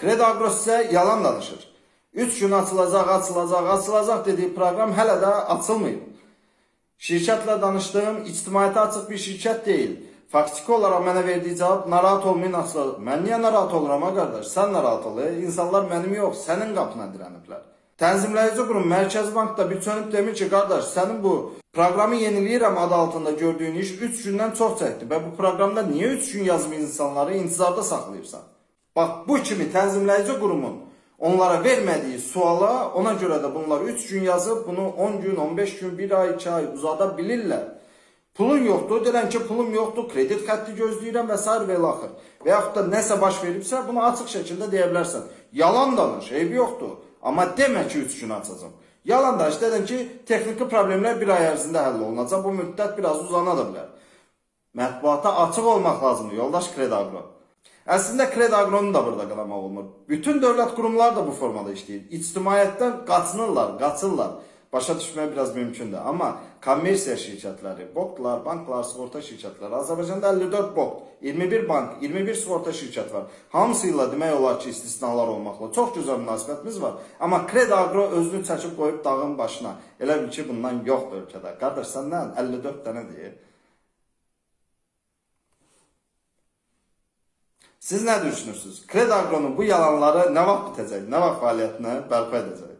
Kredagro sizə yalan danışır. 3 gün açılacaq dediyi proqram hələ də açılmayıb. Şirkətlə danışdığım ictimaiyyətə açıq bir şirkət deyil. Faktiki olaraq mənə verdiyi cavab narahat olmayın açılır. Mən niyə narahat oluram ha qardaş? Sən narahat ol. İnsanlar mənim yox, sənin qapına dirəniblər. Tənzimləyici qurum Mərkəzi Bankda bir çönüb demir ki, qardaş, sənin bu proqramı yeniləyirəm adı altında gördüyün iş 3 gündən çox çəkdi və bu proqramda niyə 3 gün yazıb insanları intizarda saxlayırsan? Bax, bu kimi tənzimləyici qurumun onlara vermədiyi suala ona görə də bunlar 3 gün yazıb, bunu 10 gün, 15 gün, 1 ay, 2 ay uzada bilirlər. Pulun yoxdur, deyirəm ki, pulum yoxdur, kredit xətti gözləyirəm və s. və ilaxır. Və yaxud da nəsə baş veribsə, bunu açıq şəkildə deyə bilərsən. Yalan danış, eybi yoxdur. Amma demə ki, 3 gün açacağım. Yalan danış, dedim ki, texniki problemlər 1 ay ərzində həll olunacaq. Bu müddət biraz uzana da bilər. Mətbuata açıq olmaq lazımdır, yoldaş Kredagro. Əslində Kredagronun da burada qalamaq olmur. Bütün dövlət qurumları da bu formada işləyir. İctimaiyyətdən qaçırlar. Başa düşmək biraz mümkündür. Amma kommersiya şirkətləri, BOK-lar, banklar, sığorta şirkətləri, Azərbaycanda 54 BOK, 21 bank, 21 sığorta şirkət var. Hamısıyla demək olar ki, istisnalar olmaqla çox gözəl münasibətimiz var. Amma Kredagro özünü çəkib qoyub dağın başına. Elə bil ki, bundan yoxdur ölkədə. Qardaş, səndən 54 dənə deyir. Siz nə düşünürsünüz? Kredagronun bu yalanları nə vaxt bitəcək, nə vaxt fəaliyyətinə bərpa edəcək?